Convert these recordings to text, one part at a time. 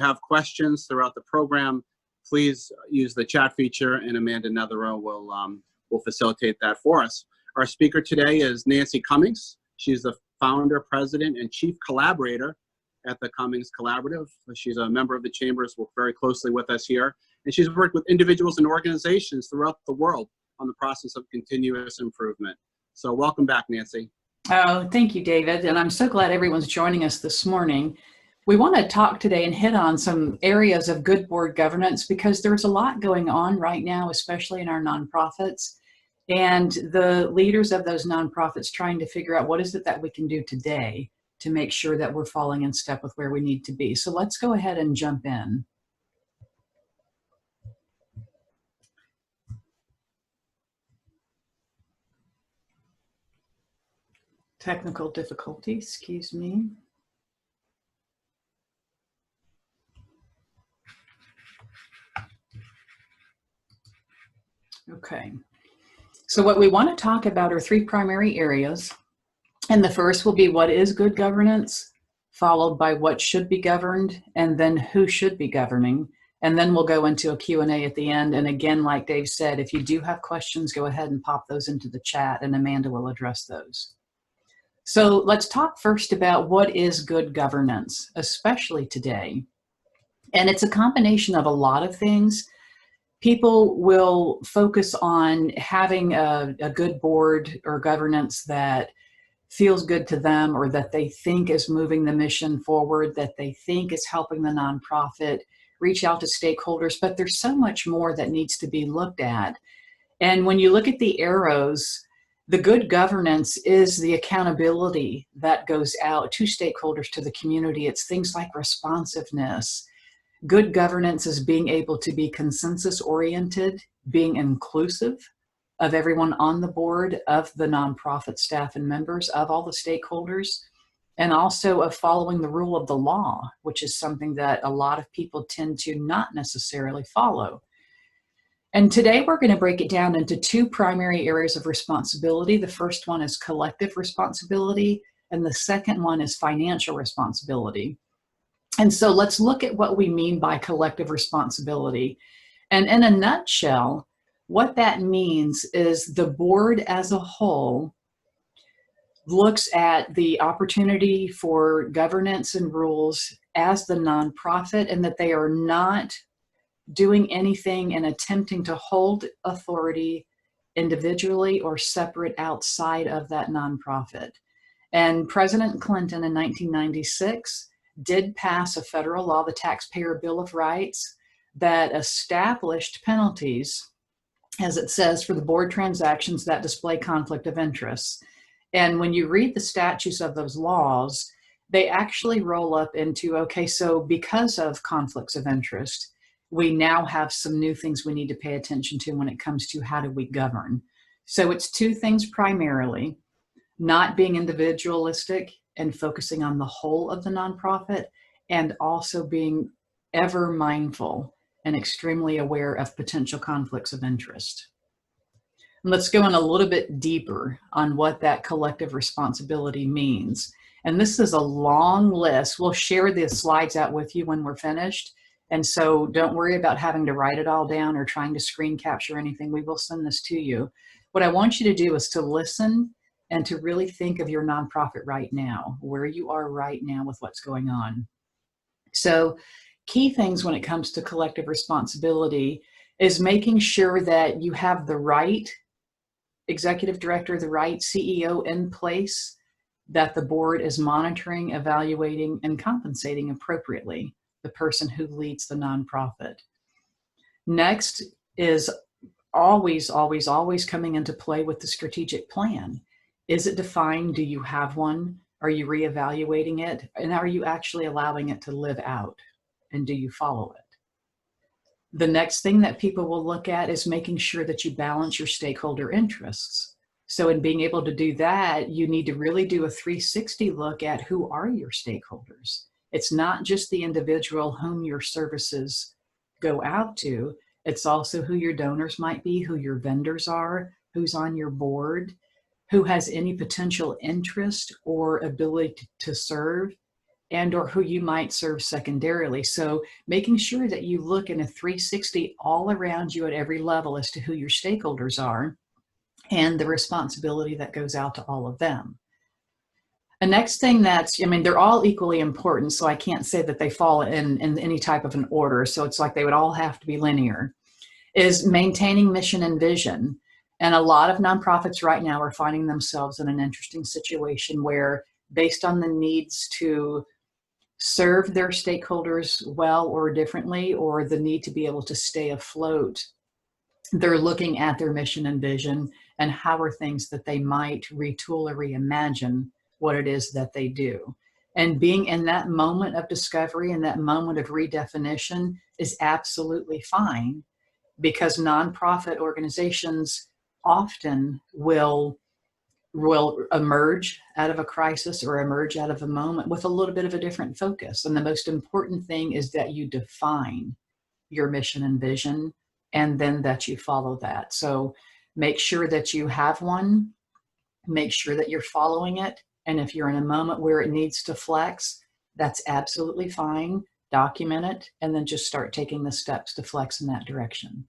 have questions throughout the program, please use the chat feature, and Amanda Netherow will facilitate that for us. Our speaker today is Nancy Cummings. She's the founder, president, and chief collaborator at the Cummings Collaborative. She's a member of the Chambers, worked very closely with us here, and she's worked with individuals and organizations throughout the world on the process of continuous improvement. So welcome back, Nancy. Oh, thank you, David. And I'm so glad everyone's joining us this morning. We want to talk today and hit on some areas of good board governance because there's a lot going on right now, especially in our nonprofits, and the leaders of those nonprofits trying to figure out what is it that we can do today to make sure that we're falling in step with where we need to be. So let's go ahead and jump in. Technical difficulty, excuse me. Okay, so what we want to talk about are three primary areas. And the first will be what is good governance, followed by what should be governed, and then who should be governing. And then we'll go into a Q&A at the end. And again, like Dave said, if you do have questions, go ahead and pop those into the chat and Amanda will address those. So let's talk first about what is good governance, especially today. And it's a combination of a lot of things. People will focus on having a good board or governance that feels good to them or that they think is moving the mission forward, that they think is helping the nonprofit reach out to stakeholders, but there's so much more that needs to be looked at. And when you look at the arrows, the good governance is the accountability that goes out to stakeholders, to the community. It's things like responsiveness. Good governance is being able to be consensus oriented, being inclusive of everyone on the board, of the nonprofit staff and members, of all the stakeholders, and also of following the rule of the law, which is something that a lot of people tend to not necessarily follow. And today we're going to break it down into two primary areas of responsibility. The first one is collective responsibility, and the second one is financial responsibility. And so let's look at what we mean by collective responsibility. And in a nutshell, what that means is the board as a whole looks at the opportunity for governance and rules as the nonprofit, and that they are not doing anything and attempting to hold authority individually or separate outside of that nonprofit. And President Clinton in 1996 did pass a federal law, the Taxpayer Bill of Rights, that established penalties, as it says, for the board transactions that display conflict of interest. And when you read the statutes of those laws, they actually roll up into, okay, so because of conflicts of interest, we now have some new things we need to pay attention to when it comes to how do we govern. So it's two things primarily: not being individualistic and focusing on the whole of the nonprofit, and also being ever mindful and extremely aware of potential conflicts of interest. And let's go in a little bit deeper on what that collective responsibility means. And this is a long list. We'll share the slides out with you when we're finished. And so don't worry about having to write it all down or trying to screen capture anything. We will send this to you. What I want you to do is to listen and to really think of your nonprofit right now, where you are right now with what's going on. So key things when it comes to collective responsibility is making sure that you have the right executive director, the right CEO in place, that the board is monitoring, evaluating, and compensating appropriately the person who leads the nonprofit. Next is always, always, always coming into play with the strategic plan. Is it defined? Do you have one? Are you reevaluating it? And are you actually allowing it to live out? And do you follow it? The next thing that people will look at is making sure that you balance your stakeholder interests. So in being able to do that, you need to really do a 360 look at who are your stakeholders. It's not just the individual whom your services go out to. It's also who your donors might be, who your vendors are, who's on your board, who has any potential interest or ability to serve, and or who you might serve secondarily. So making sure that you look in a 360 all around you at every level as to who your stakeholders are and the responsibility that goes out to all of them. The next thing that's, I mean, they're all equally important, so I can't say that they fall in any type of an order. So it's like they would all have to be linear, is maintaining mission and vision. And a lot of nonprofits right now are finding themselves in an interesting situation where, based on the needs to serve their stakeholders well or differently, or the need to be able to stay afloat, they're looking at their mission and vision and how are things that they might retool or reimagine what it is that they do. And being in that moment of discovery and that moment of redefinition is absolutely fine, because nonprofit organizations often will emerge out of a crisis or emerge out of a moment with a little bit of a different focus. And the most important thing is that you define your mission and vision, and then that you follow that. So make sure that you have one, make sure that you're following it. And if you're in a moment where it needs to flex, that's absolutely fine. Document it, and then just start taking the steps to flex in that direction.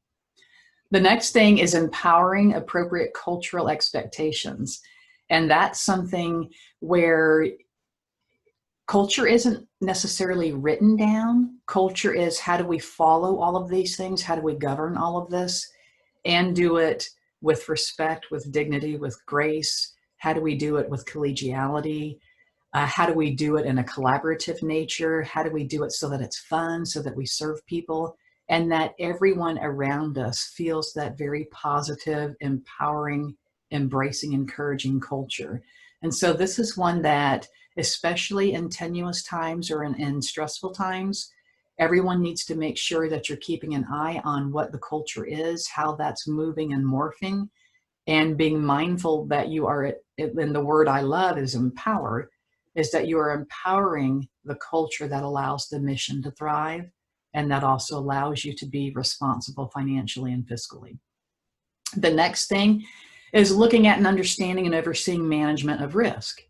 The next thing is empowering appropriate cultural expectations. And that's something where culture isn't necessarily written down. Culture is, how do we follow all of these things? How do we govern all of this and do it with respect, with dignity, with grace? How do we do it with collegiality? How do we do it in a collaborative nature? How do we do it so that it's fun, so that we serve people, and that everyone around us feels that very positive, empowering, embracing, encouraging culture? And so this is one that, especially in tenuous times or in stressful times, everyone needs to make sure that you're keeping an eye on what the culture is, how that's moving and morphing, and being mindful that you are, and the word I love is empower, is that you are empowering the culture that allows the mission to thrive, and that also allows you to be responsible financially and fiscally. The next thing is looking at and understanding and overseeing management of risk.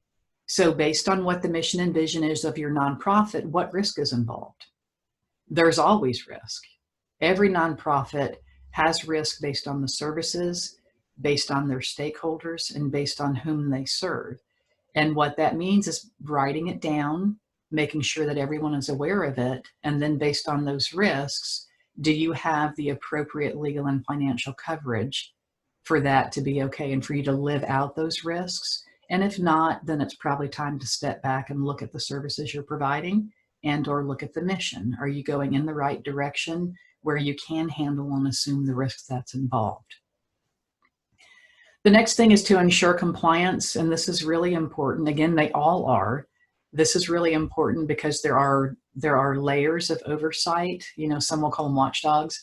So based on what the mission and vision is of your nonprofit, what risk is involved? There's always risk. Every nonprofit has risk based on the services, based on their stakeholders, and based on whom they serve. And what that means is writing it down, making sure that everyone is aware of it, and then based on those risks, do you have the appropriate legal and financial coverage for that to be okay and for you to live out those risks? And if not, then it's probably time to step back and look at the services you're providing and or look at the mission. Are you going in the right direction where you can handle and assume the risks that's involved? The next thing is to ensure compliance, and this is really important. Again, they all are. This is really important because there are layers of oversight. You know, some will call them watchdogs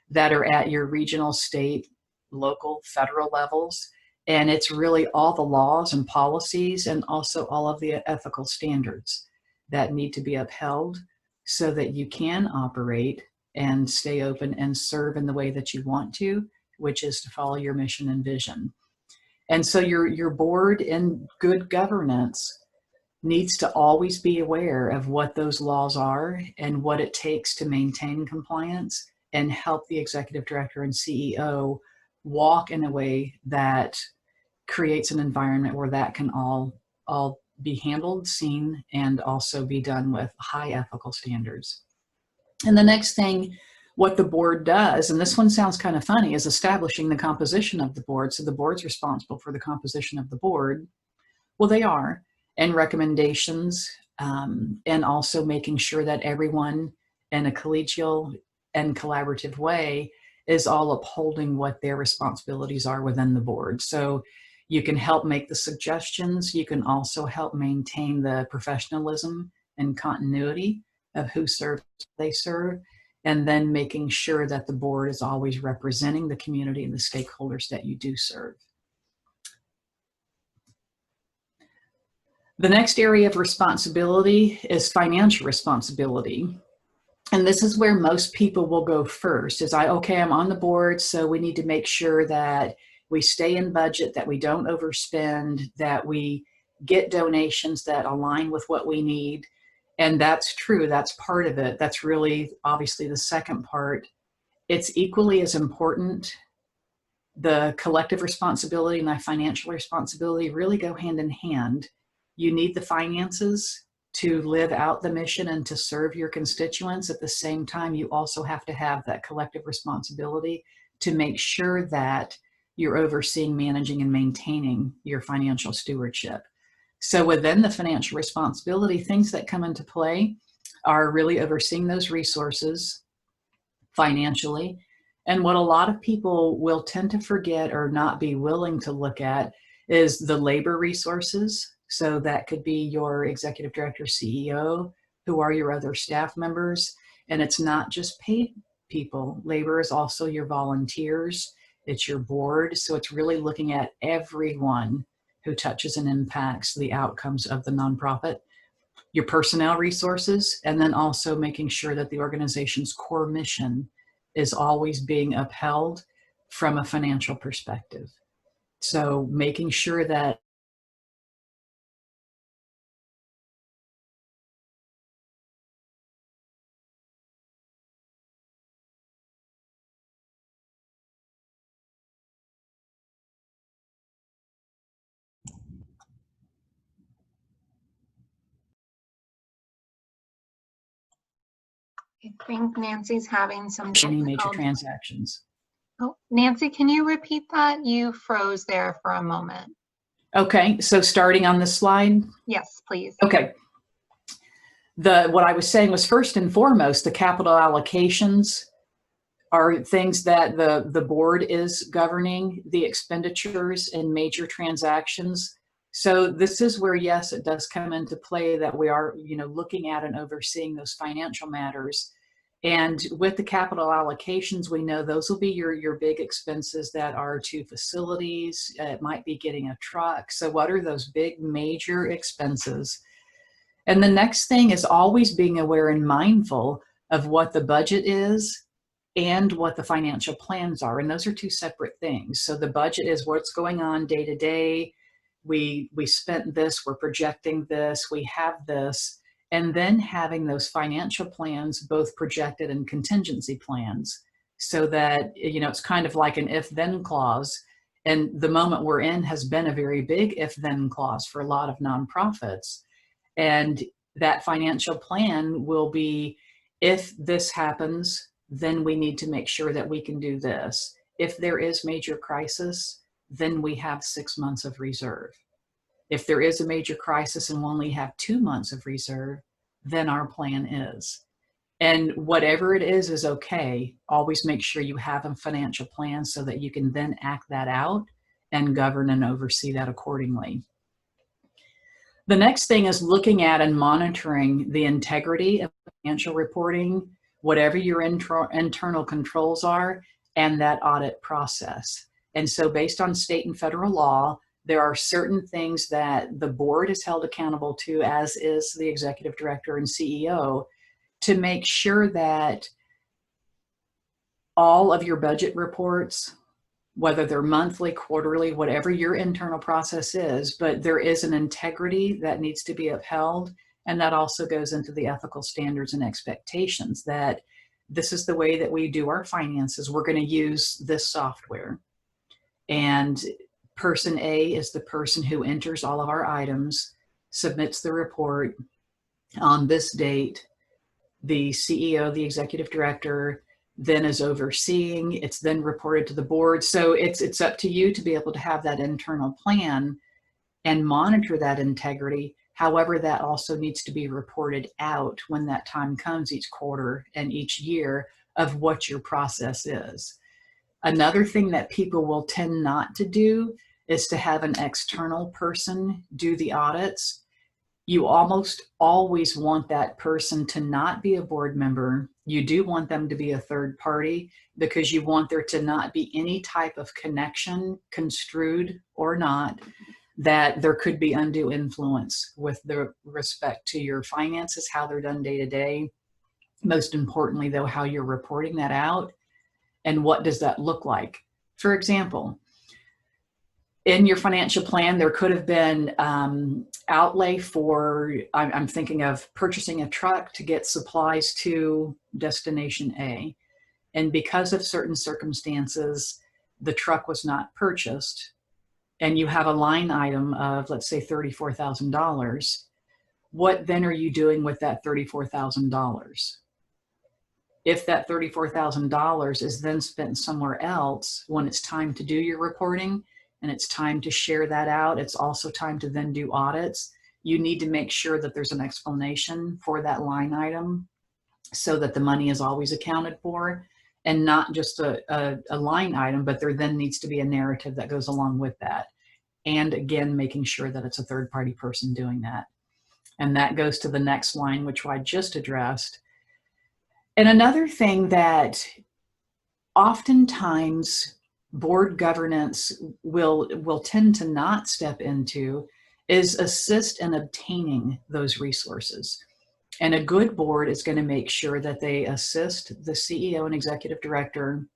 that are at your regional, state, local, federal levels. And it's really all the laws and policies and also all of the ethical standards that need to be upheld so that you can operate and stay open and serve in the way that you want to, which is to follow your mission and vision. And so your board in good governance needs to always be aware of what those laws are and what it takes to maintain compliance and help the executive director and CEO walk in a way that creates an environment where that can all be handled, seen, and also be done with high ethical standards. And the next thing, what the board does, and this one sounds kind of funny, is establishing the composition of the board. So the board's responsible for the composition of the board. Well, they are, and recommendations, and also making sure that everyone in a collegial and collaborative way is all upholding what their responsibilities are within the board. So you can help make the suggestions. You can also help maintain the professionalism and continuity of who serves they serve, and then making sure that the board is always representing the community and the stakeholders that you do serve. The next area of responsibility is financial responsibility. And this is where most people will go first, is okay, I'm on the board, so we need to make sure that we stay in budget, that we don't overspend, that we get donations that align with what we need. And that's true. That's part of it. That's really obviously the second part. It's equally as important. The collective responsibility and the financial responsibility really go hand in hand. You need the finances to live out the mission and to serve your constituents. At the same time, you also have to have that collective responsibility to make sure that you're overseeing, managing, and maintaining your financial stewardship. So within the financial responsibility, things that come into play are really overseeing those resources financially. And what a lot of people will tend to forget or not be willing to look at is the labor resources. So that could be your executive director, CEO, who are your other staff members. And it's not just paid people. Labor is also your volunteers. It's your board. So it's really looking at everyone who touches and impacts the outcomes of the nonprofit, your personnel resources, and then also making sure that the organization's core mission is always being upheld from a financial perspective. So making sure that I think Nancy's having some any major technical. transactions. Oh, Nancy, can you repeat that? You froze there for a moment. Okay, so starting on this slide. Yes, please. Okay. What I was saying was, first and foremost, the capital allocations are things that the board is governing, the expenditures in major transactions. So this is where, yes, it does come into play that we are, looking at and overseeing those financial matters. And with the capital allocations, we know those will be your big expenses that are to facilities. It might be getting a truck. So what are those big major expenses? And the next thing is always being aware and mindful of what the budget is and what the financial plans are. And those are two separate things. So the budget is what's going on day to day. We spent this, we're projecting this, we have this. And then having those financial plans, both projected and contingency plans, so that, it's kind of like an if-then clause. And the moment we're in has been a very big if-then clause for a lot of nonprofits. And that financial plan will be, if this happens, then we need to make sure that we can do this. If there is major crisis, then we have 6 months of reserve. If there is a major crisis and we only have 2 months of reserve, then our plan is. And whatever it is okay. Always make sure you have a financial plan so that you can then act that out and govern and oversee that accordingly. The next thing is looking at and monitoring the integrity of financial reporting, whatever your internal controls are, and that audit process. And so based on state and federal law, there are certain things that the board is held accountable to, as is the executive director and CEO, to make sure that all of your budget reports, whether they're monthly, quarterly, whatever your internal process is, but there is an integrity that needs to be upheld. And that also goes into the ethical standards and expectations that this is the way that we do our finances. We're going to use this software. And person A is the person who enters all of our items, submits the report on this date. The CEO, the executive director, then is overseeing. It's then reported to the board. So it's up to you to be able to have that internal plan and monitor that integrity. However, that also needs to be reported out when that time comes each quarter and each year of what your process is. Another thing that people will tend not to do is to have an external person do the audits. You almost always want that person to not be a board member. You do want them to be a third party because you want there to not be any type of connection, construed or not, that there could be undue influence with the respect to your finances, how they're done day to day. Most importantly, though, how you're reporting that out and what does that look like. For example, In your financial plan, there could have been outlay for, I'm thinking of purchasing a truck to get supplies to destination A. And because of certain circumstances, the truck was not purchased, and you have a line item of, let's say, $34,000. What then are you doing with that $34,000? If that $34,000 is then spent somewhere else, when it's time to do your reporting and it's time to share that out, it's also time to then do audits. You need to make sure that there's an explanation for that line item so that the money is always accounted for, and not just a line item, but there then needs to be a narrative that goes along with that. And again, making sure that it's a third-party person doing that. And that goes to the next line, which I just addressed. And another thing that oftentimes board governance will tend to not step into is assist in obtaining those resources. And a good board is going to make sure that they assist the CEO and executive director,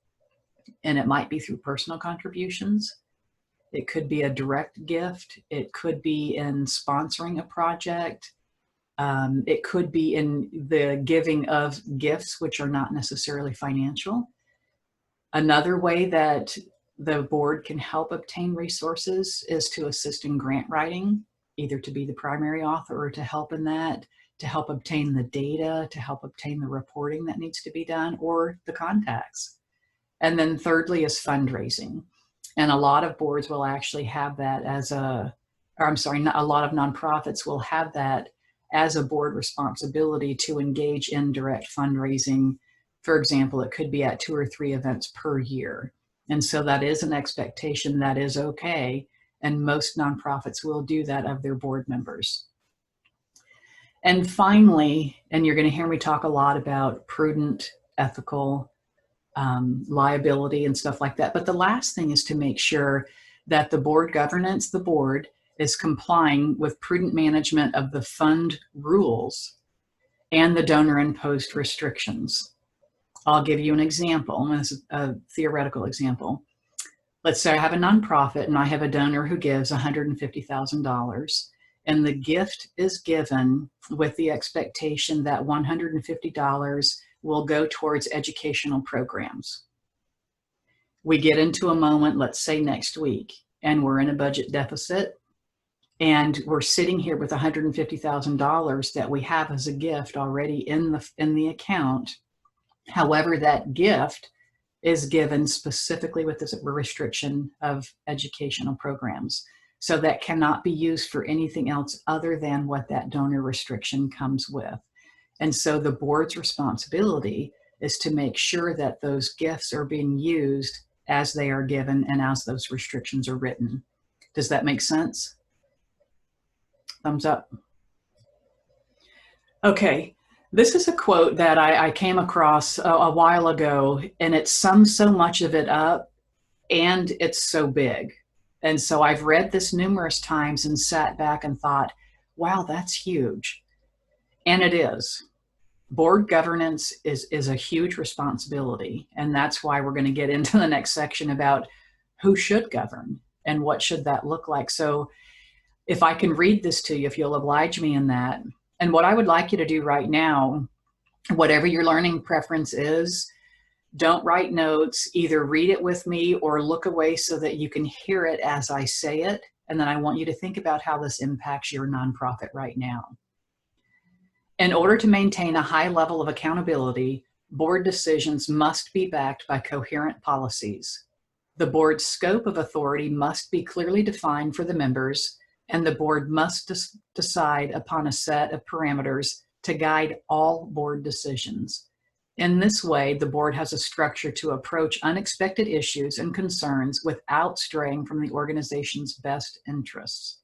and it might be through personal contributions. It could be a direct gift. It could be in sponsoring a project. It could be in the giving of gifts, which are not necessarily financial. Another way that the board can help obtain resources is to assist in grant writing, either to be the primary author or to help in that, to help obtain the data, to help obtain the reporting that needs to be done, or the contacts. And then thirdly is fundraising. And a lot of boards will actually have that as a lot of nonprofits will have that as a board responsibility to engage in direct fundraising. For example, it could be at 2 or 3 events per year. And so that is an expectation that is okay. And most nonprofits will do that of their board members. And finally, and you're going to hear me talk a lot about prudent, ethical, liability and stuff like that. But the last thing is to make sure that the board governance, the board, is complying with prudent management of the fund rules and the donor imposed restrictions. I'll give you an example, and this is a theoretical example. Let's say I have a nonprofit and I have a donor who gives $150,000, and the gift is given with the expectation that $150 will go towards educational programs. We get into a moment, let's say next week, and we're in a budget deficit, and we're sitting here with $150,000 that we have as a gift already in the account. However, that gift is given specifically with this restriction of educational programs. So that cannot be used for anything else other than what that donor restriction comes with. And so the board's responsibility is to make sure that those gifts are being used as they are given and as those restrictions are written. Does that make sense? Thumbs up. Okay, this is a quote that I came across a while ago, and it sums so much of it up, and it's so big. And so I've read this numerous times and sat back and thought, wow, that's huge. And it is. Board governance is a huge responsibility. And that's why we're going to get into the next section about who should govern and what should that look like. So if I can read this to you, if you'll oblige me in that. And what I would like you to do right now, whatever your learning preference is, don't write notes, either read it with me or look away so that you can hear it as I say it. And then I want you to think about how this impacts your nonprofit right now. In order to maintain a high level of accountability, board decisions must be backed by coherent policies. The board's scope of authority must be clearly defined for the members, and the board must decide upon a set of parameters to guide all board decisions. In this way, the board has a structure to approach unexpected issues and concerns without straying from the organization's best interests.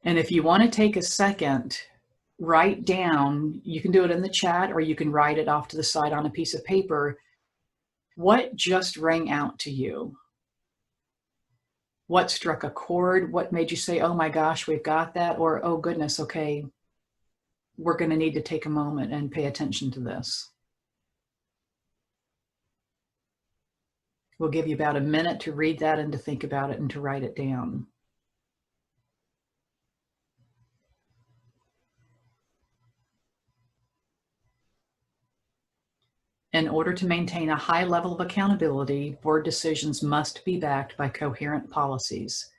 And if you want to take a second, write down, you can do it in the chat or you can write it off to the side on a piece of paper, what just rang out to you? What struck a chord? What made you say, oh my gosh, we've got that? Or, oh goodness, okay, we're going to need to take a moment and pay attention to this. We'll give you about a minute to read that and to think about it and to write it down. In order to maintain a high level of accountability, board decisions must be backed by coherent policies.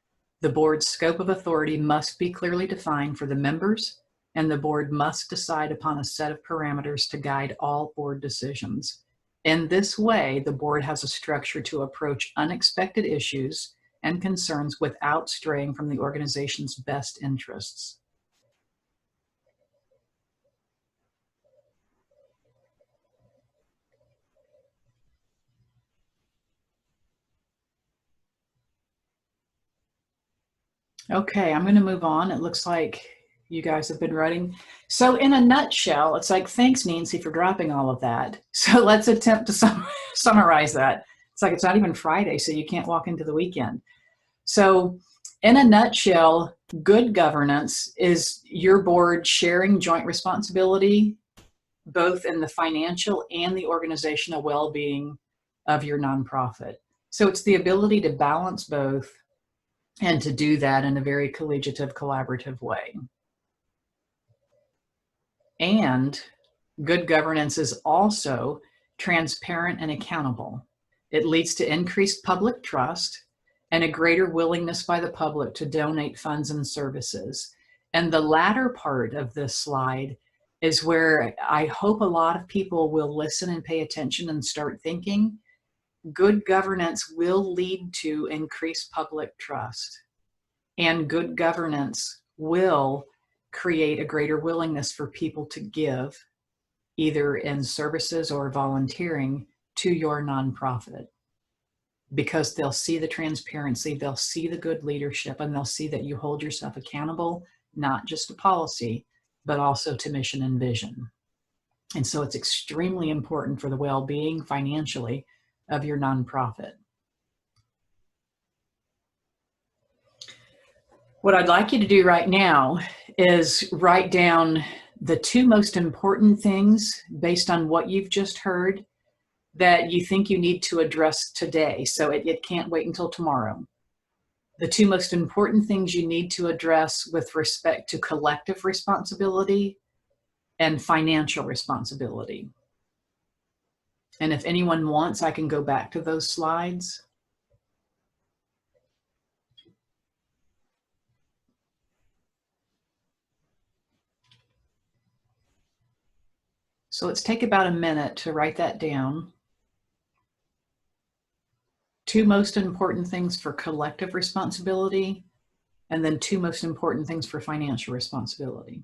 The board's scope of authority must be clearly defined for the members, and the board must decide upon a set of parameters to guide all board decisions. In this way, the board has a structure to approach unexpected issues and concerns without straying from the organization's best interests. Okay, I'm going to move on. It looks like you guys have been writing. So in a nutshell, it's like, thanks, Nancy, for dropping all of that. So let's attempt to summarize that. It's like it's not even Friday, so you can't walk into the weekend. So in a nutshell, good governance is your board sharing joint responsibility, both in the financial and the organizational well-being of your nonprofit. So it's the ability to balance both and to do that in a very collegiative, collaborative way. And good governance is also transparent and accountable. It leads to increased public trust and a greater willingness by the public to donate funds and services. And the latter part of this slide is where I hope a lot of people will listen and pay attention and start thinking. Good governance will lead to increased public trust, and good governance will create a greater willingness for people to give, either in services or volunteering, to your nonprofit, because they'll see the transparency, they'll see the good leadership, and they'll see that you hold yourself accountable, not just to policy, but also to mission and vision. And so it's extremely important for the well-being financially of your nonprofit. What I'd like you to do right now is write down the two most important things based on what you've just heard that you think you need to address today. So it can't wait until tomorrow. The two most important things you need to address with respect to collective responsibility and financial responsibility. And if anyone wants, I can go back to those slides. So let's take about a minute to write that down. Two most important things for collective responsibility, and then two most important things for financial responsibility.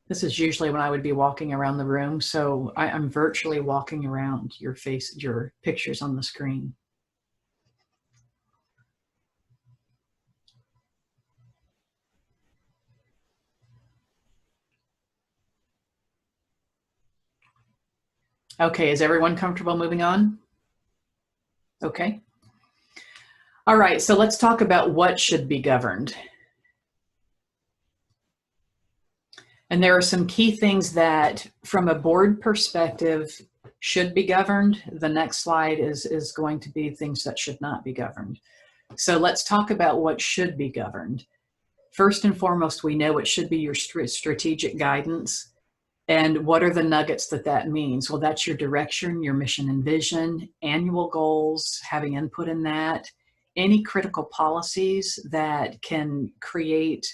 This is usually when I would be walking around the room, so I'm virtually walking around your face, your pictures on the screen. Okay, is everyone comfortable moving on? Okay. All right, so let's talk about what should be governed. And there are some key things that, from a board perspective, should be governed. The next slide is going to be things that should not be governed. So let's talk about what should be governed. First and foremost, we know it should be your strategic guidance. And what are the nuggets that means? Well, that's your direction, your mission and vision, annual goals, having input in that, any critical policies that can create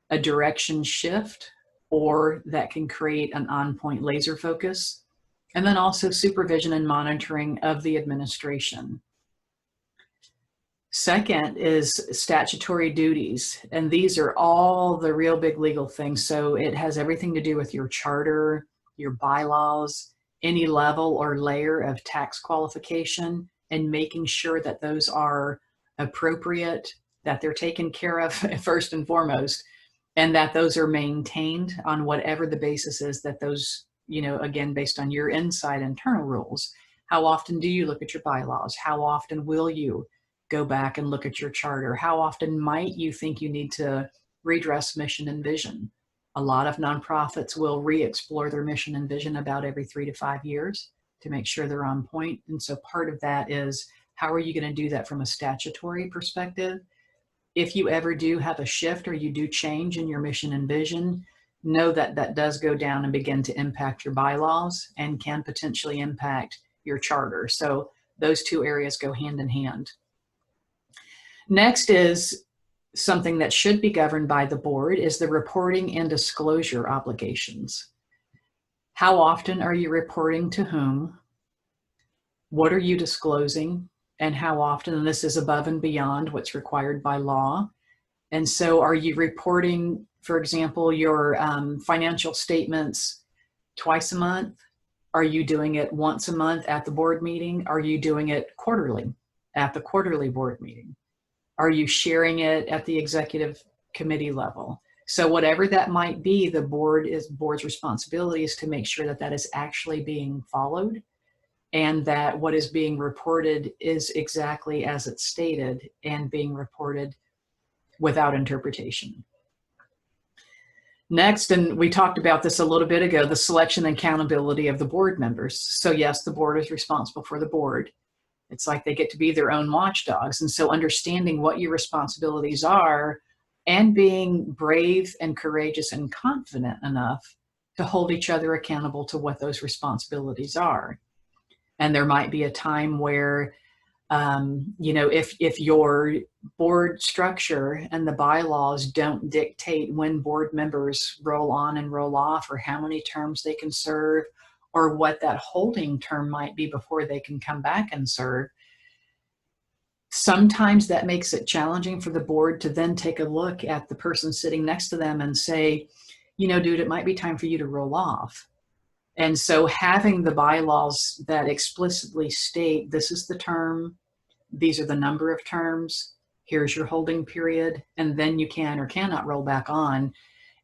a direction shift or that can create an on-point laser focus, and then also supervision and monitoring of the administration. Second is statutory duties, and these are all the real big legal things. So it has everything to do with your charter, your bylaws, any level or layer of tax qualification, and making sure that those are appropriate, that they're taken care of first and foremost, and that those are maintained on whatever the basis is that those, again, based on your inside internal rules. How often do you look at your bylaws? How often will you go back and look at your charter? How often might you think you need to redress mission and vision? A lot of nonprofits will re-explore their mission and vision about every 3 to 5 years to make sure they're on point. And so part of that is, how are you going to do that from a statutory perspective? If you ever do have a shift or you do change in your mission and vision, know that that does go down and begin to impact your bylaws and can potentially impact your charter. So those two areas go hand in hand. Next is something that should be governed by the board is the reporting and disclosure obligations. How often are you reporting to whom? What are you disclosing? And how often? And this is above and beyond what's required by law. And so are you reporting, for example, your financial statements twice a month? Are you doing it once a month at the board meeting? Are you doing it quarterly at the quarterly board meeting? Are you sharing it at the executive committee level? So whatever that might be, the board's responsibility is to make sure that that is actually being followed, and that what is being reported is exactly as it's stated and being reported without interpretation. Next, and we talked about this a little bit ago, the selection and accountability of the board members. So yes, the board is responsible for the board. It's like they get to be their own watchdogs. And so understanding what your responsibilities are and being brave and courageous and confident enough to hold each other accountable to what those responsibilities are. And there might be a time where, if your board structure and the bylaws don't dictate when board members roll on and roll off, or how many terms they can serve, or what that holding term might be before they can come back and serve. Sometimes that makes it challenging for the board to then take a look at the person sitting next to them and say, dude, it might be time for you to roll off. And so having the bylaws that explicitly state, this is the term, these are the number of terms, here's your holding period, and then you can or cannot roll back on.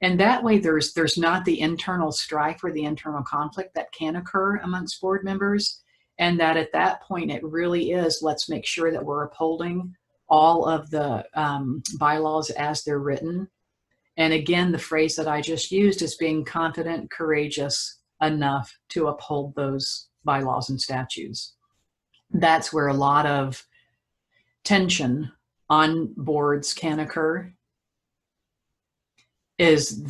And that way there's not the internal strife or the internal conflict that can occur amongst board members. And that at that point, it really is, let's make sure that we're upholding all of the bylaws as they're written. And again, the phrase that I just used is being confident, courageous enough to uphold those bylaws and statutes. That's where a lot of tension on boards can occur, is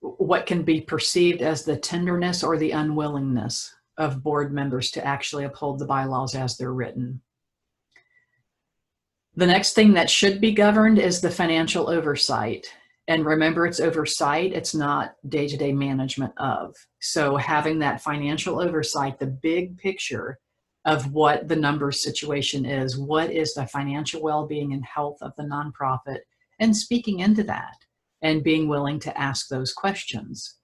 what can be perceived as the tenderness or the unwillingness of board members to actually uphold the bylaws as they're written. The next thing that should be governed is the financial oversight. And remember, it's oversight, it's not day-to-day management of. So having that financial oversight, the big picture of what the numbers situation is, what is the financial well-being and health of the nonprofit, and speaking into that and being willing to ask those questions.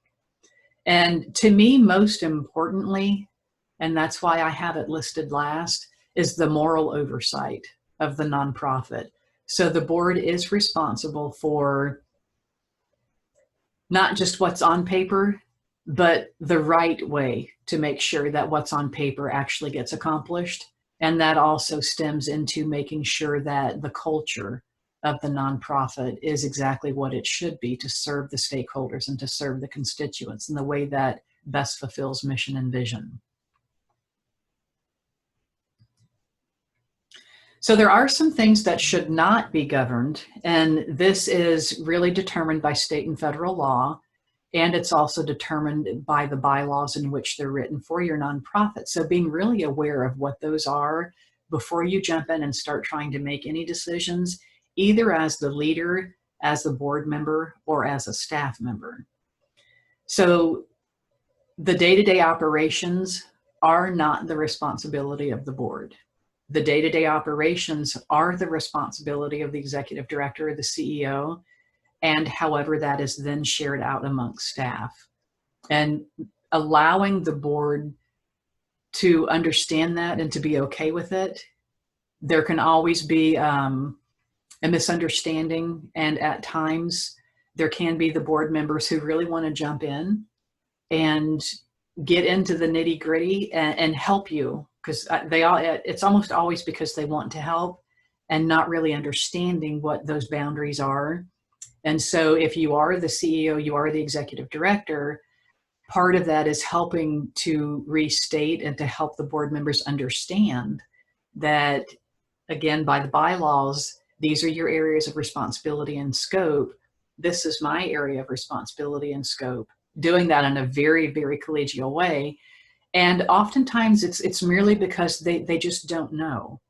And to me, most importantly, and that's why I have it listed last, is the moral oversight of the nonprofit. So the board is responsible for not just what's on paper, but the right way to make sure that what's on paper actually gets accomplished. And that also stems into making sure that the culture of the nonprofit is exactly what it should be to serve the stakeholders and to serve the constituents in the way that best fulfills mission and vision. So there are some things that should not be governed, and this is really determined by state and federal law, and it's also determined by the bylaws in which they're written for your nonprofit. So being really aware of what those are before you jump in and start trying to make any decisions, either as the leader, as a board member, or as a staff member. So the day-to-day operations are not the responsibility of the board. The day-to-day operations are the responsibility of the executive director or the CEO, and however that is then shared out amongst staff. And allowing the board to understand that and to be okay with it. There can always be a misunderstanding, and at times there can be the board members who really want to jump in and get into the nitty gritty and help you, because it's almost always because they want to help and not really understanding what those boundaries are. And so if you are the CEO, you are the executive director, part of that is helping to restate and to help the board members understand that, again, by the bylaws, these are your areas of responsibility and scope. This is my area of responsibility and scope. Doing that in a very, very collegial way. And oftentimes it's merely because they just don't know.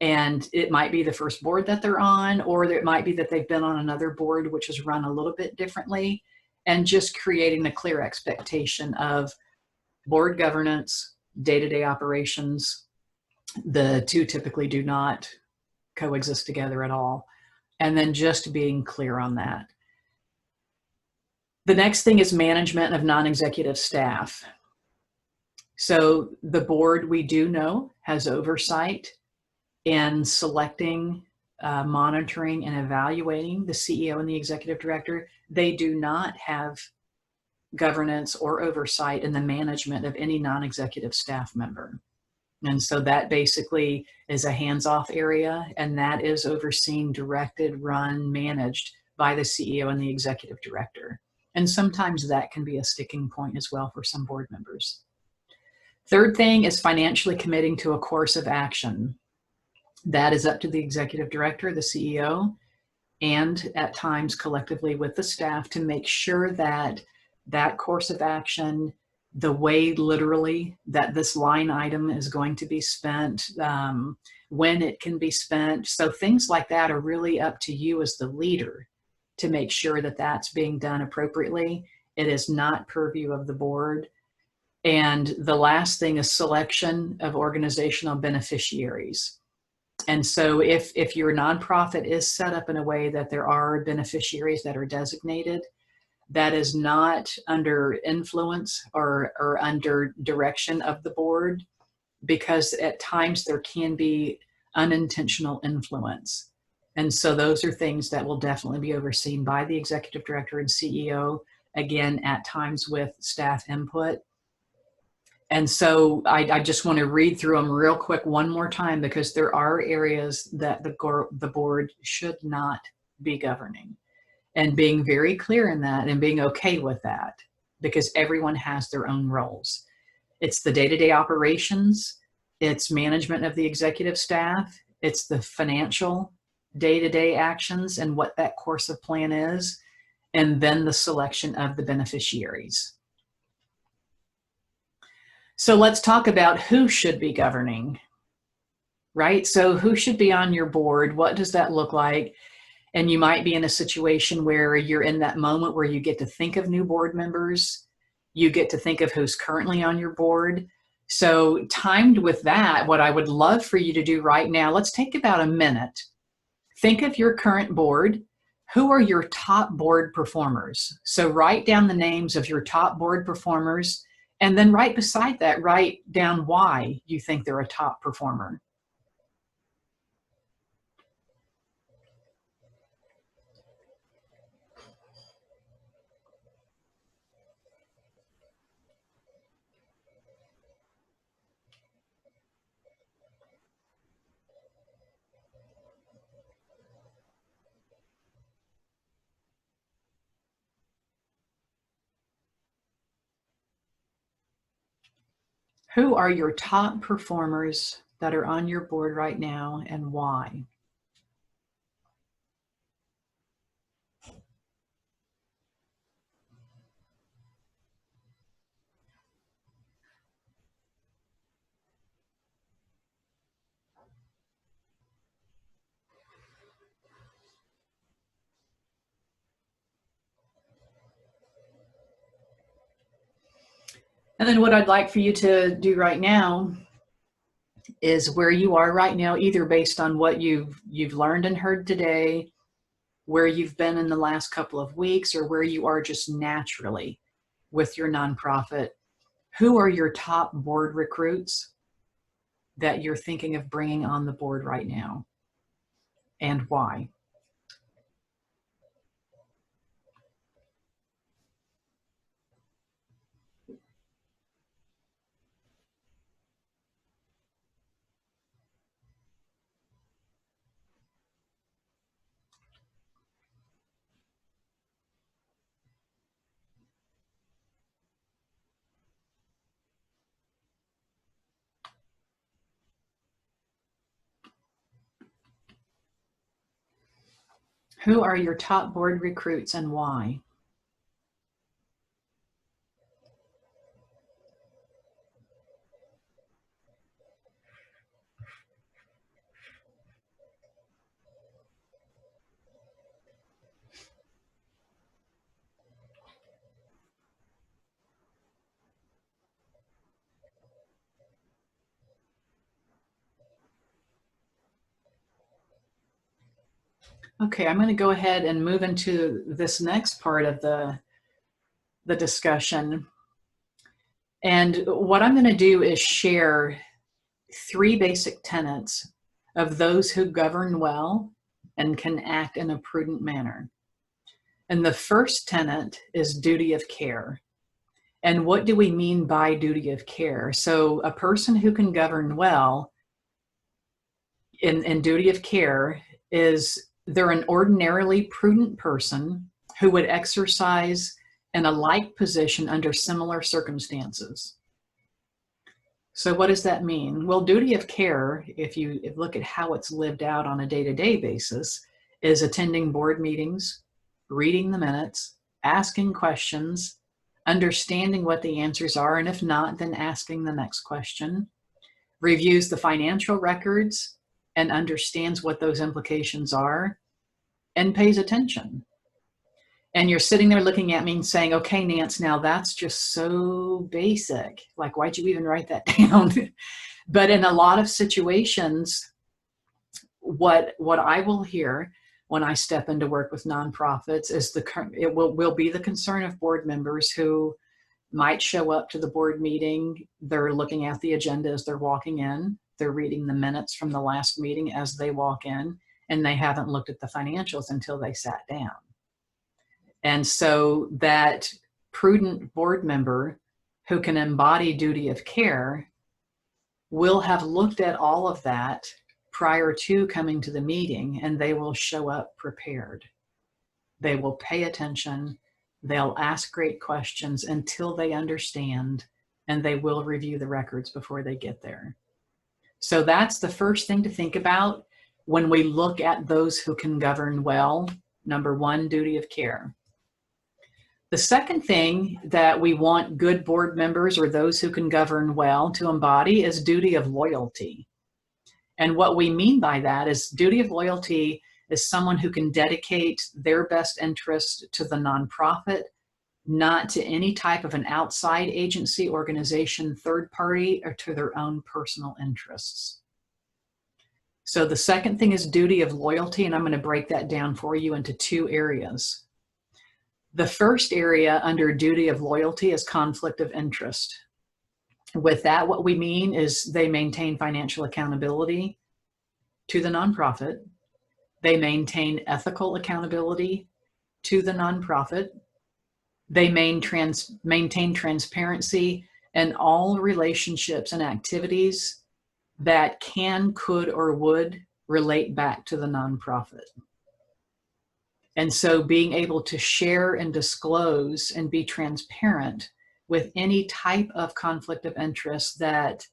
And it might be the first board that they're on, or it might be that they've been on another board which is run a little bit differently, and just creating a clear expectation of board governance, day-to-day operations. The two typically do not coexist together at all. And then just being clear on that. The next thing is management of non-executive staff. So the board, we do know, has oversight in selecting, monitoring, and evaluating the CEO and the executive director. They do not have governance or oversight in the management of any non-executive staff member. And so that basically is a hands-off area, and that is overseen, directed, run, managed by the CEO and the executive director. And sometimes that can be a sticking point as well for some board members. Third thing is financially committing to a course of action. That is up to the executive director, the CEO, and at times collectively with the staff to make sure that that course of action, the way literally that this line item is going to be spent, when it can be spent. So things like that are really up to you as the leader to make sure that that's being done appropriately. It is not purview of the board. And the last thing is selection of organizational beneficiaries. And so if your nonprofit is set up in a way that there are beneficiaries that are designated, that is not under influence or under direction of the board, because at times there can be unintentional influence. And so those are things that will definitely be overseen by the executive director and CEO, again, at times with staff input. And so I just want to read through them real quick one more time, because there are areas that the board should not be governing, and being very clear in that and being okay with that, because everyone has their own roles. It's the day-to-day operations, it's management of the executive staff, it's the financial day-to-day actions and what that course of plan is, and then the selection of the beneficiaries. So let's talk about who should be governing, right? So who should be on your board? What does that look like? And you might be in a situation where you're in that moment where you get to think of new board members. You get to think of who's currently on your board. So timed with that, what I would love for you to do right now, let's take about a minute. Think of your current board. Who are your top board performers? So write down the names of your top board performers, and then right beside that, write down why you think they're a top performer. Who are your top performers that are on your board right now, and why? And then what I'd like for you to do right now is where you are right now, either based on what you've learned and heard today, where you've been in the last couple of weeks, or where you are just naturally with your nonprofit. Who are your top board recruits that you're thinking of bringing on the board right now, and why? Who are your top board recruits and why? Okay, I'm going to go ahead and move into this next part of the discussion. And what I'm going to do is share 3 basic tenets of those who govern well and can act in a prudent manner. And the first tenet is duty of care. And what do we mean by duty of care? So a person who can govern well in duty of care is they're an ordinarily prudent person who would exercise in a like position under similar circumstances. So what does that mean? Well, duty of care, if you look at how it's lived out on a day-to-day basis, is attending board meetings, reading the minutes, asking questions, understanding what the answers are, and if not, then asking the next question, reviews the financial records and understands what those implications are, and pays attention. And you're sitting there looking at me and saying, okay, Nance, now that's just so basic. Like, why'd you even write that down? But in a lot of situations, what I will hear when I step into work with nonprofits is it will be the concern of board members who might show up to the board meeting. They're looking at the agenda as they're walking in. They're reading the minutes from the last meeting as they walk in, and they haven't looked at the financials until they sat down. And so that prudent board member who can embody duty of care will have looked at all of that prior to coming to the meeting, and they will show up prepared. They will pay attention. They'll ask great questions until they understand, and they will review the records before they get there. So that's the first thing to think about when we look at those who can govern well. Number 1, duty of care. The second thing that we want good board members or those who can govern well to embody is duty of loyalty. And what we mean by that is duty of loyalty is someone who can dedicate their best interest to the nonprofit, not to any type of an outside agency, organization, third party, or to their own personal interests. So the second thing is duty of loyalty, and I'm going to break that down for you into 2 areas. The first area under duty of loyalty is conflict of interest. With that, what we mean is they maintain financial accountability to the nonprofit. They maintain ethical accountability to the nonprofit. They maintain transparency in all relationships and activities that can, could, or would relate back to the nonprofit. And so being able to share and disclose and be transparent with any type of conflict of interest that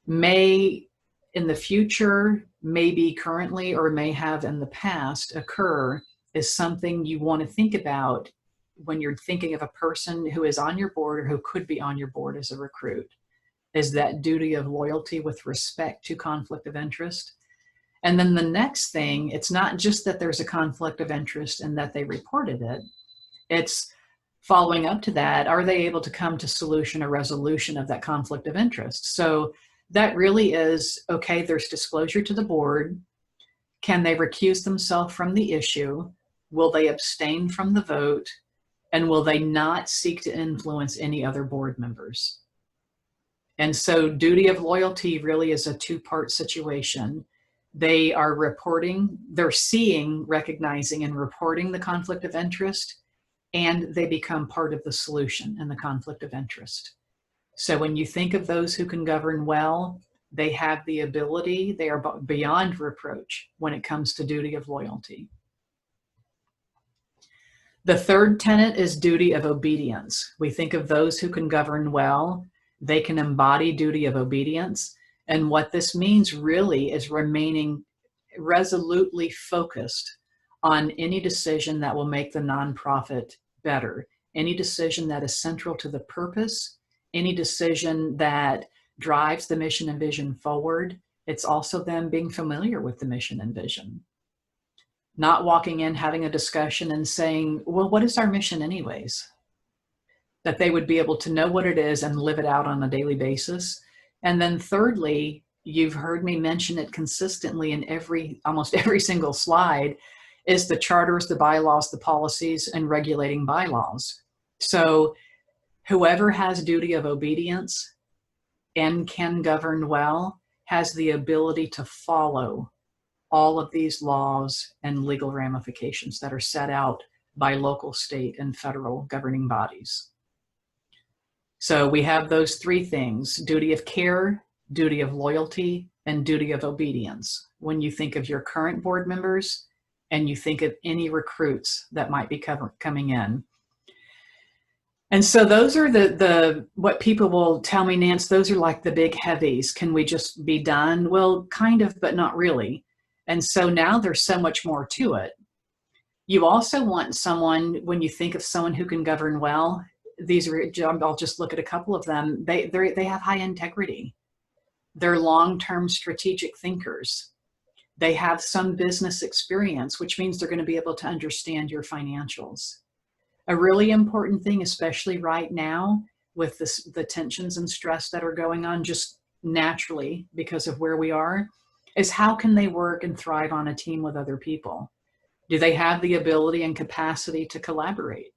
may in the future, maybe currently, or may have in the past occur is something you want to think about when you're thinking of a person who is on your board or who could be on your board as a recruit, is that duty of loyalty with respect to conflict of interest. And then the next thing, it's not just that there's a conflict of interest and that they reported it. It's following up to that, are they able to come to solution or resolution of that conflict of interest? So That really is, okay, there's disclosure to the board. Can they recuse themselves from the issue? Will they abstain from the vote? And will they not seek to influence any other board members? And so duty of loyalty really is a two-part situation. They are reporting, they're seeing, recognizing, and reporting the conflict of interest, and they become part of the solution in the conflict of interest. So when you think of those who can govern well, they have the ability, they are beyond reproach when it comes to duty of loyalty. The third tenet is duty of obedience. We think of those who can govern well, they can embody duty of obedience. And what this means really is remaining resolutely focused on any decision that will make the nonprofit better, any decision that is central to the purpose, any decision that drives the mission and vision forward. It's also them being familiar with the mission and vision. Not walking in, having a discussion and saying, well, what is our mission anyways? That they would be able to know what it is and live it out on a daily basis. And then thirdly, you've heard me mention it consistently in almost every single slide, is the charters, the bylaws, the policies, and regulating bylaws. So whoever has duty of obedience and can govern well has the ability to follow all of these laws and legal ramifications that are set out by local, state, and federal governing bodies. So we have those three things: duty of care, duty of loyalty, and duty of obedience when you think of your current board members and you think of any recruits that might be coming in. And so those are what people will tell me, Nance, those are like the big heavies. Can we just be done? Well, kind of, but not really. And so now there's so much more to it. You also want someone, when you think of someone who can govern well, I'll just look at a couple of them. They have high integrity. They're long-term strategic thinkers. They have some business experience, which means they're going to be able to understand your financials. A really important thing, especially right now with the tensions and stress that are going on just naturally because of where we are, is how can they work and thrive on a team with other people? Do they have the ability and capacity to collaborate?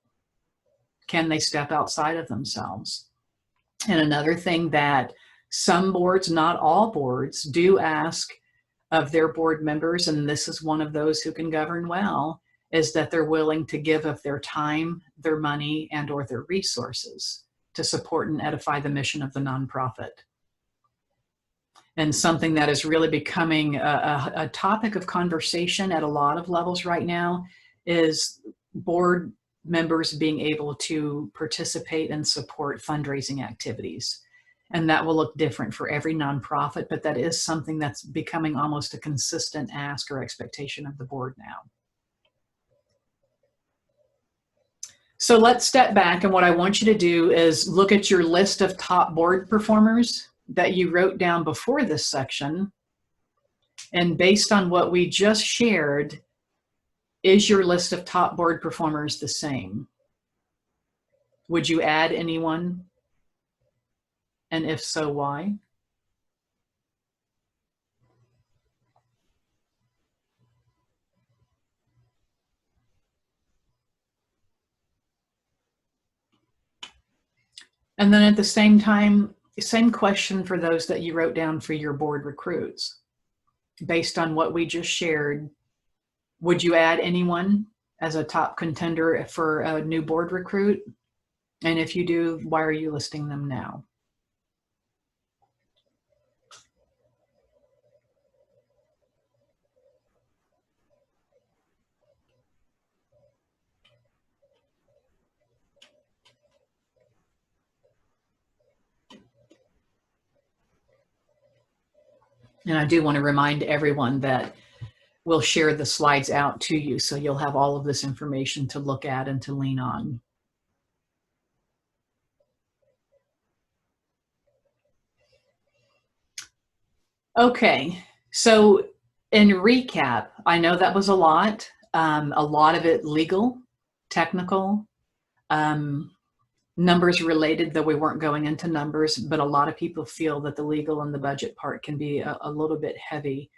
Can they step outside of themselves? And another thing that some boards, not all boards, do ask of their board members, and this is one of those who can govern well, is that they're willing to give of their time, their money, and or their resources to support and edify the mission of the nonprofit. And something that is really becoming a topic of conversation at a lot of levels right now is board members being able to participate and support fundraising activities. And that will look different for every nonprofit, but that is something that's becoming almost a consistent ask or expectation of the board now. So let's step back, and what I want you to do is look at your list of top board performers that you wrote down before this section. And based on what we just shared, is your list of top board performers the same? Would you add anyone? And if so, why? And then at the same time, same question for those that you wrote down for your board recruits. Based on what we just shared, would you add anyone as a top contender for a new board recruit? And if you do, why are you listing them now? And I do want to remind everyone that we'll share the slides out to you, so you'll have all of this information to look at and to lean on. Okay, so in recap, I know that was a lot of it legal, technical, numbers related, though we weren't going into numbers, but a lot of people feel that the legal and the budget part can be a little bit heavy.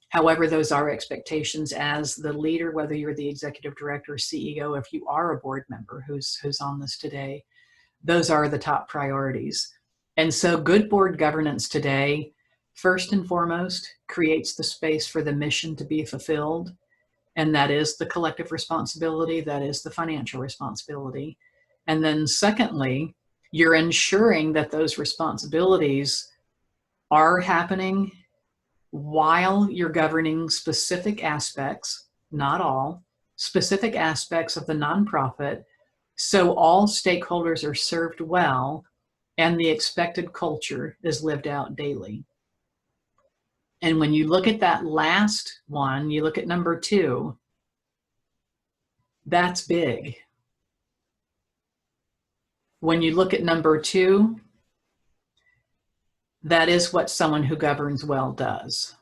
However, those are expectations as the leader, whether you're the executive director or CEO, if you are a board member who's on this today, those are the top priorities. And so good board governance today, first and foremost, creates the space for the mission to be fulfilled. And that is the collective responsibility, that is the financial responsibility. And then secondly, you're ensuring that those responsibilities are happening while you're governing specific aspects, not all, specific aspects of the nonprofit, so all stakeholders are served well and the expected culture is lived out daily. And when you look at that last one, you look at number 2, that's big. When you look at number 2, that is what someone who governs well does.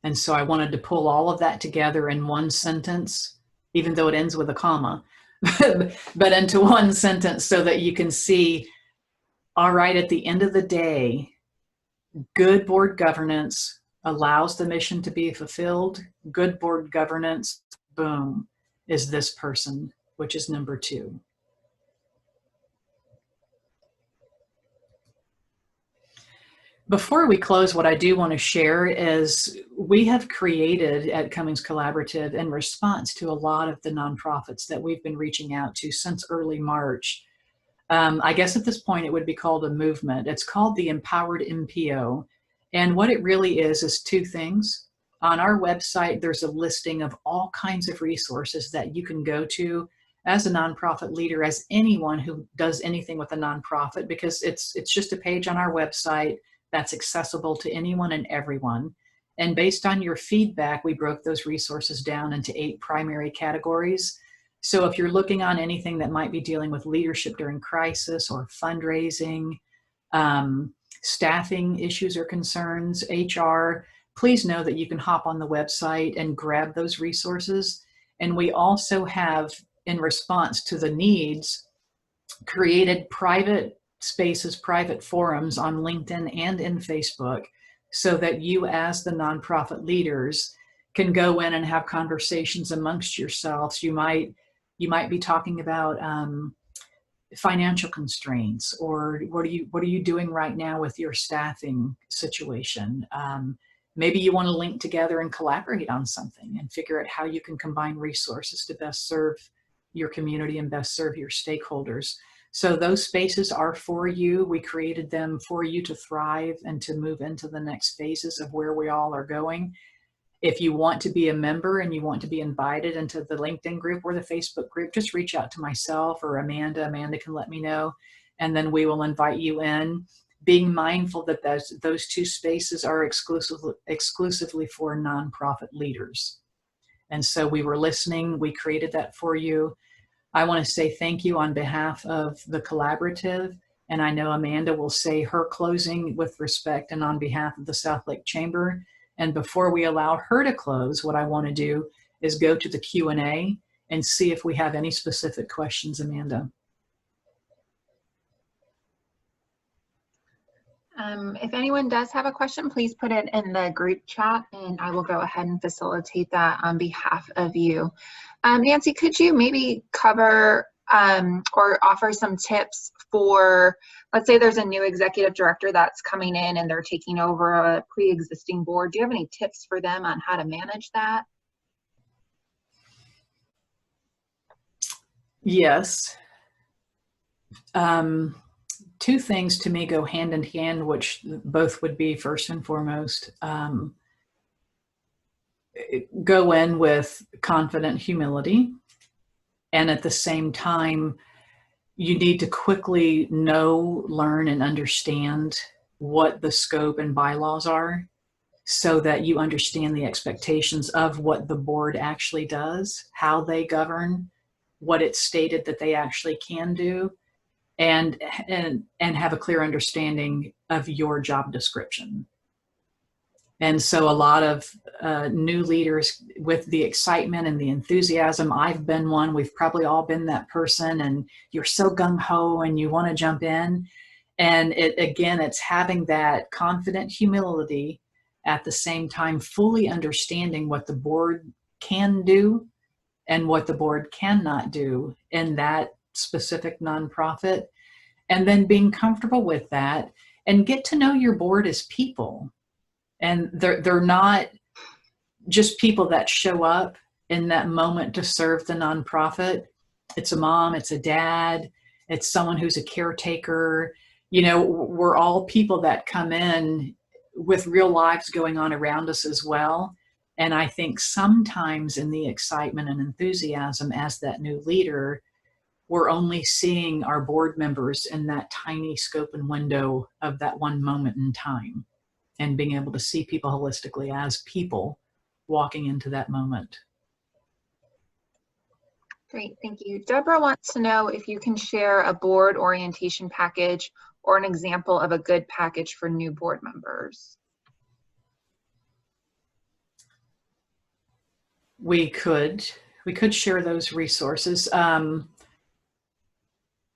And so I wanted to pull all of that together in one sentence, even though it ends with a comma, but into one sentence so that you can see, all right, at the end of the day, good board governance allows the mission to be fulfilled. Good board governance, boom, is this person, which is number 2. Before we close, what I do want to share is we have created at Cummings Collaborative in response to a lot of the nonprofits that we've been reaching out to since early March. I guess at this point it would be called a movement. It's called the Empowered MPO. And what it really is 2 things. On our website, there's a listing of all kinds of resources that you can go to as a nonprofit leader, as anyone who does anything with a nonprofit, because it's just a page on our website that's accessible to anyone and everyone. And based on your feedback, we broke those resources down into 8 primary categories. So if you're looking on anything that might be dealing with leadership during crisis or fundraising, staffing issues or concerns, HR, please know that you can hop on the website and grab those resources. And we also have, in response to the needs, created private spaces, private forums on LinkedIn and in Facebook, so that you as the nonprofit leaders can go in and have conversations amongst yourselves. You might be talking about financial constraints, or what are you doing right now with your staffing situation? Maybe you want to link together and collaborate on something and figure out how you can combine resources to best serve your community and best serve your stakeholders. So those spaces are for you. We created them for you to thrive and to move into the next phases of where we all are going. If you want to be a member and you want to be invited into the LinkedIn group or the Facebook group, just reach out to myself or Amanda. Amanda can let me know, and then we will invite you in, being mindful that those 2 spaces are exclusively for nonprofit leaders. And so we were listening. We created that for you. I want to say thank you on behalf of the collaborative, and I know Amanda will say her closing with respect and on behalf of the South Lake Chamber. And before we allow her to close, what I want to do is go to the Q&A and see if we have any specific questions, Amanda. If anyone does have a question, please put it in the group chat and I will go ahead and facilitate that on behalf of you. Nancy, could you maybe cover or offer some tips for, let's say there's a new executive director that's coming in and they're taking over a pre-existing board. Do you have any tips for them on how to manage that? Yes. 2 things to me go hand in hand, which both would be first and foremost, go in with confident humility. And at the same time, you need to quickly know, learn, and understand what the scope and bylaws are so that you understand the expectations of what the board actually does, how they govern, what it's stated that they actually can do, and have a clear understanding of your job description. And so a lot of new leaders, with the excitement and the enthusiasm, I've been one, we've probably all been that person, and you're so gung-ho and you want to jump in. And it's having that confident humility at the same time, fully understanding what the board can do and what the board cannot do in that specific nonprofit, and then being comfortable with that and get to know your board as people. And they're not just people that show up in that moment to serve the nonprofit. It's a mom, it's a dad, it's someone who's a caretaker. You know, we're all people that come in with real lives going on around us as well. And I think sometimes in the excitement and enthusiasm as that new leader, we're only seeing our board members in that tiny scope and window of that one moment in time, and being able to see people holistically as people walking into that moment. Great, thank you. Deborah wants to know if you can share a board orientation package or an example of a good package for new board members. We could share those resources.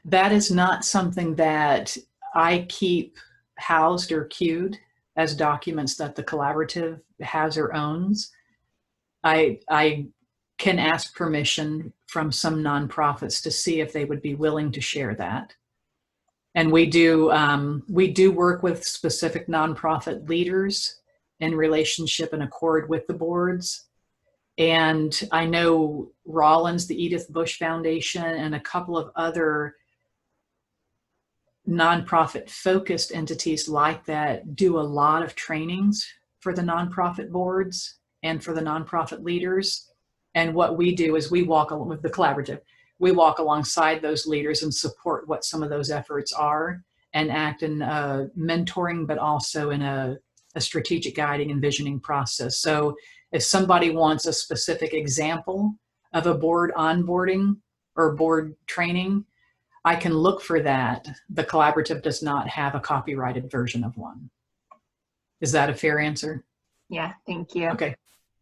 That is not something that I keep housed or queued as documents that the collaborative has or owns. I can ask permission from some nonprofits to see if they would be willing to share that. And we do work with specific nonprofit leaders in relationship and accord with the boards. And I know Rollins, the Edith Bush Foundation, and a couple of other nonprofit focused entities like that do a lot of trainings for the nonprofit boards and for the nonprofit leaders. And what we do is we walk along with the collaborative. We walk alongside those leaders and support what some of those efforts are, and act in mentoring, but also in a strategic guiding and visioning process. So if somebody wants a specific example of a board onboarding or board training, I can look for that. The collaborative does not have a copyrighted version of one. Is that a fair answer? Yeah, thank you. Okay.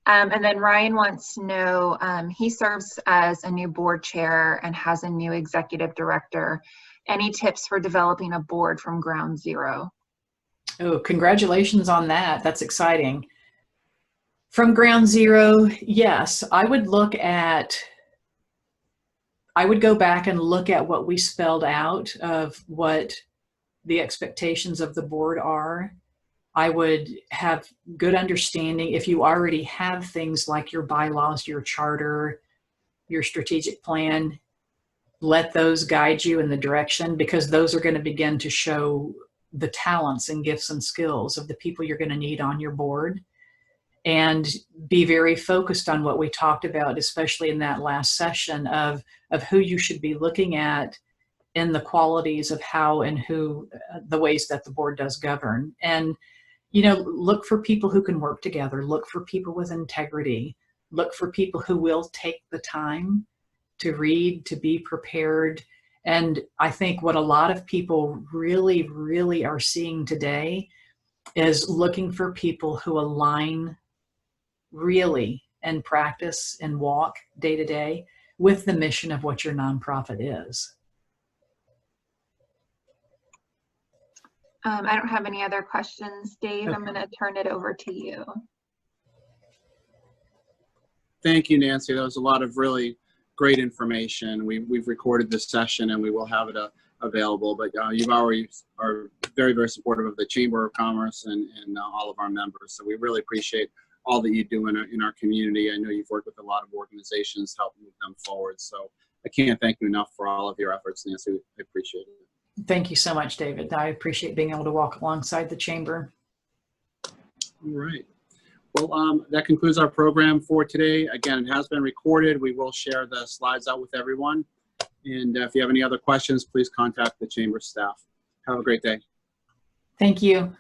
And then Ryan wants to know, he serves as a new board chair and has a new executive director. Any tips for developing a board from ground zero? Oh, congratulations on that. That's exciting. From ground zero, yes, I would go back and look at what we spelled out of what the expectations of the board are. I would have good understanding if you already have things like your bylaws, your charter, your strategic plan. Let those guide you in the direction, because those are going to begin to show the talents and gifts and skills of the people you're going to need on your board. And be very focused on what we talked about, especially in that last session of who you should be looking at in the qualities of how and who, the ways that the board does govern. And, you know, look for people who can work together, look for people with integrity, look for people who will take the time to read, to be prepared. And I think what a lot of people really, really are seeing today is looking for people who align really and practice and walk day to day with the mission of what your nonprofit is. I don't have any other questions, Dave. Okay. I'm going to turn it over to you. Thank you, Nancy. That was a lot of really great information. We've recorded this session and we will have it available, but you've already are very, very supportive of the Chamber of Commerce and all of our members. So we really appreciate all that you do in our community. I know you've worked with a lot of organizations to help move them forward. So I can't thank you enough for all of your efforts, Nancy. I appreciate it. Thank you so much, David. I appreciate being able to walk alongside the Chamber. All right. Well, that concludes our program for today. Again, it has been recorded. We will share the slides out with everyone. And if you have any other questions, please contact the Chamber staff. Have a great day. Thank you.